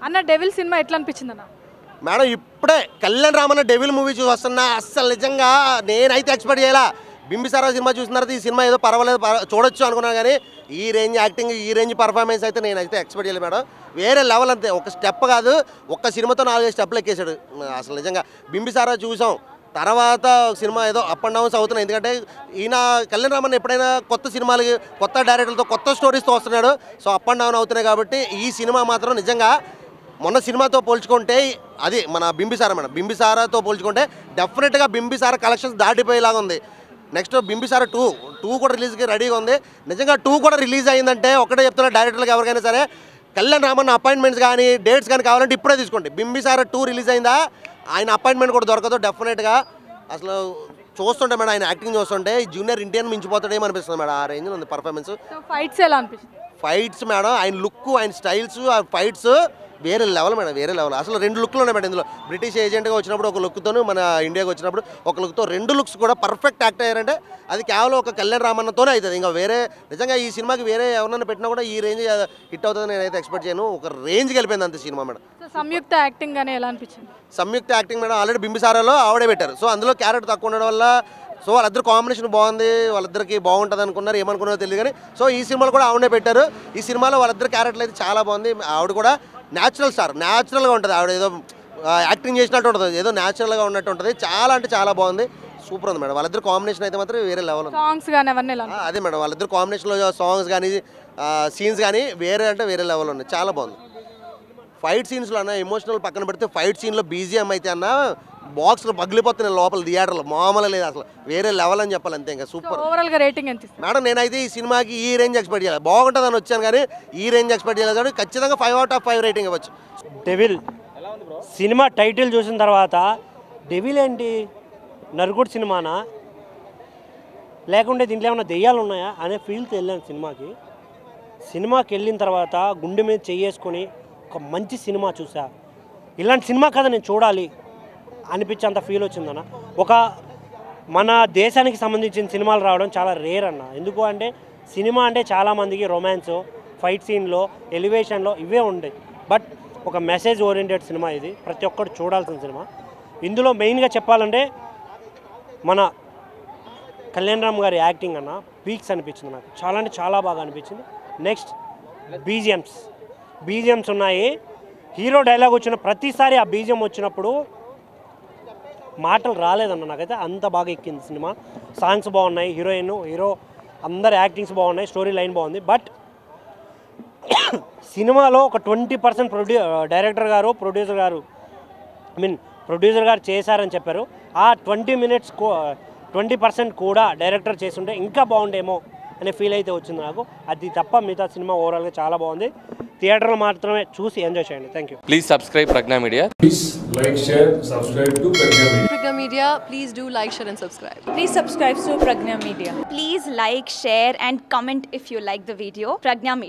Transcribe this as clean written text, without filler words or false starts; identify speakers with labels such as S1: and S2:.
S1: అన్న devil cinema ఎట్లా అనిపించింది అన్న?
S2: మేడం ఇప్పుడే కళ్యాణ్ రామన్న డెవిల్ మూవీ చూసి వస్తున్నా. అస్సలు నిజంగా నేనైతే ఎక్స్పెక్ట్ చేయాల. బింబిసారా సినిమా చూసిన తర్వాత ఈ సినిమా ఏదో పర్వాలేదు చూడొచ్చు అనుకున్నాను, కానీ ఈ రేంజ్ యాక్టింగ్ ఈ రేంజ్ పర్ఫార్మెన్స్ అయితే నేనైతే ఎక్స్పెక్ట్ చేయలేదు మేడం. వేరే లెవెల్ అంతే. ఒక స్టెప్ కాదు, ఒక్క సినిమాతో 4-5 స్టెప్లు ఎక్కేశాడు అసలు. నిజంగా బింబిసారా చూసాం, తర్వాత సినిమా ఏదో అప్ అండ్ డౌన్స్ అవుతున్నాయి. ఎందుకంటే ఈయన కళ్యాణ్ రామన్ ఎప్పుడైనా కొత్త సినిమాలకి కొత్త డైరెక్టర్లతో కొత్త స్టోరీస్తో వస్తున్నాడు. సో అప్ అండ్ డౌన్ అవుతున్నాయి కాబట్టి ఈ సినిమా మాత్రం నిజంగా మొన్న సినిమాతో పోల్చుకుంటే అది మన బింబిసారా మేడం. బింబిసారాతో పోల్చుకుంటే డెఫినెట్గా బింబిసారా కలెక్షన్స్ దాటిపోయేలాగా ఉంది. నెక్స్ట్ బింబిసారా 2 కూడా రిలీజ్కి రెడీగా ఉంది. నిజంగా 2 కూడా రిలీజ్ అయిందంటే ఒకటే చెప్తున్నా డైరెక్టర్లకు ఎవరికైనా సరే, కళ్యాణ్ రామన్ అపాయింట్మెంట్స్ కానీ డేట్స్ కానీ కావాలంటే ఇప్పుడే తీసుకోండి. బింబిసారా 2 రిలీజ్ అయిందా ఆయన అపాయింట్మెంట్ కూడా దొరకదు డెఫినెట్గా. అసలు చూస్తుంటే మేడం ఆయన యాక్టింగ్ చూస్తుంటే జూనియర్ ఇండియన్ మించిపోతాడేమో అనిపిస్తుంది మేడం. ఆ రేంజ్లో ఉంది పర్ఫార్మెన్స్.
S1: ఫైట్స్ ఎలా అనిపిస్తుంది?
S2: ఫైట్స్ మేడం ఆయన లుక్, ఆయన స్టైల్స్, ఆ ఫైట్స్ వేరే లెవెల్ మేడం, వేరే లెవెల్. అసలు 2 లుక్లు ఉన్నాయి మేడం ఇందులో. బ్రిటిష్ ఏజెంట్గా వచ్చినప్పుడు ఒక లుక్తోను, మన ఇండియాకి వచ్చినప్పుడు ఒక లుక్తో 2 లుక్స్ కూడా పర్ఫెక్ట్ యాక్ట్ అయ్యారంటే అది కేవలం ఒక కళ్యాణ్ రామన్నతోనే అవుతుంది. ఇంకా వేరే నిజంగా ఈ సినిమాకి వేరే ఎవరన్నా పెట్టినా కూడా ఈ రేంజ్ హిట్ అవుతుందని నేనైతే ఎక్స్పెక్ట్ చేయను. ఒక రేంజ్కి వెళ్ళిపోయింది అంతే సినిమా మేడం.
S1: సంయుక్త యాక్టింగ్ కానీ ఎలా అనిపించింది?
S2: సంయుక్త యాక్టింగ్ మేడం ఆల్రెడీ బింబిసారాలో ఆవిడే పెట్టారు. సో అందులో క్యారెక్టర్ తక్కువ ఉండడం వల్ల సో వాళ్ళిద్దరు కాంబినేషన్ బాగుంది, వాళ్ళిద్దరికి బాగుంటుంది అనుకున్నారు, ఏమనుకున్నారో తెలియదు కానీ సో ఈ సినిమాలో కూడా ఆవిడే పెట్టారు. ఈ సినిమాలో వాళ్ళిద్దరు క్యారెక్టర్ అయితే చాలా బాగుంది. ఆవిడ కూడా న్యాచురల్ స్టార్, న్యాచురల్గా ఉంటుంది. ఆవిడ ఏదో యాక్టింగ్ చేసినట్టు ఉంటుంది, ఏదో న్యాచురల్గా ఉన్నట్టు ఉంటుంది. చాలా అంటే చాలా బాగుంది, సూపర్ ఉంది మేడం. వాళ్ళిద్దరు కాంబినేషన్ అయితే మాత్రం వేరే లెవెల్ ఉంది.
S1: సాంగ్స్ కానీ అవన్నీ
S2: అదే మేడం వాళ్ళిద్దరు కాంబినేషన్లో సాంగ్స్ కానీ సీన్స్ కానీ వేరే అంటే వేరే లెవెల్ ఉన్నాయి, చాలా బాగుంది. ఫైట్ సీన్స్లో అన్న ఎమోషనల్ పక్కన పెడితే ఫైట్ సీన్లో బీజిఎం అయితే అన్న బాక్స్లో పగిలిపోతున్నాయి లోపల థియేటర్లో, మామూలు లేదు అసలు, వేరే లెవెల్ అని చెప్పాలి అంతే. ఇంకా సూపర్.
S1: ఓవరాల్గా రేటింగ్ ఎంత
S2: మేడం నేనైతే ఈ సినిమాకి ఈ రేంజ్ ఎక్స్పెక్ట్ చేయాలి, బాగుంటుందని వచ్చాను కానీ ఈ రేంజ్ ఎక్స్పెక్ట్ చేయలేదు కానీ ఖచ్చితంగా 5/5 రేటింగ్ ఇవ్వచ్చు.
S3: డెవిల్ సినిమా టైటిల్ చూసిన తర్వాత డెవిల్ ఏంటి, నరుకుడు సినిమానా లేకుంటే దీంట్లో ఏమైనా దెయ్యాలు ఉన్నాయా అనే ఫీల్తో వెళ్ళాను సినిమాకి. సినిమాకి వెళ్ళిన తర్వాత గుండె మీద చేసుకొని ఒక మంచి సినిమా చూసా. ఇలాంటి సినిమా కదా నేను చూడాలి అనిపించేంత ఫీల్ వచ్చిందన్న. ఒక మన దేశానికి సంబంధించిన సినిమాలు రావడం చాలా రేర్ అన్న. ఎందుకు అంటే సినిమా అంటే చాలామందికి రొమాన్స్, ఫైట్ సీన్లో, ఎలివేషన్లో ఇవే ఉంటాయి. బట్ ఒక మెసేజ్ ఓరియంటెడ్ సినిమా ఇది, ప్రతి ఒక్కరు చూడాల్సిన సినిమా. ఇందులో మెయిన్గా చెప్పాలంటే మన కళ్యాణ్ రామ్ గారి యాక్టింగ్ అన్న పీక్స్ అనిపించింది నాకు, చాలా అంటే చాలా బాగా అనిపించింది. నెక్స్ట్ బీజిఎమ్స్ ఉన్నాయి. హీరో డైలాగ్ వచ్చిన ప్రతిసారి ఆ బీజిఎం వచ్చినప్పుడు మాటలు రాలేదన్న, నాకైతే అంత బాగా ఎక్కింది సినిమా. సాంగ్స్ బాగున్నాయి, హీరో అందరు యాక్టింగ్స్ బాగున్నాయి, స్టోరీ లైన్ బాగుంది. బట్ సినిమాలో ఒక 20% డైరెక్టర్ గారు ప్రొడ్యూసర్ గారు చేశారని చెప్పారు. ఆ 20% కూడా డైరెక్టర్ చేస్తుంటే ఇంకా బాగుండేమో అనే ఫీల్ అయితే వచ్చింది నాకు. అది తప్ప మిగతా సినిమా ఓవరాల్గా చాలా బాగుంది. థియేటర్లో మాత్రమే చూసి ఎంజాయ్ చేయండి. Thank you.
S4: Please subscribe Pragna media.
S5: Please like, share, subscribe to Pragna Media.
S6: Pragna Media, please do like, share and subscribe.
S7: Please subscribe to Pragna Media.
S8: Please like, share and comment if you like the video. Pragna Media.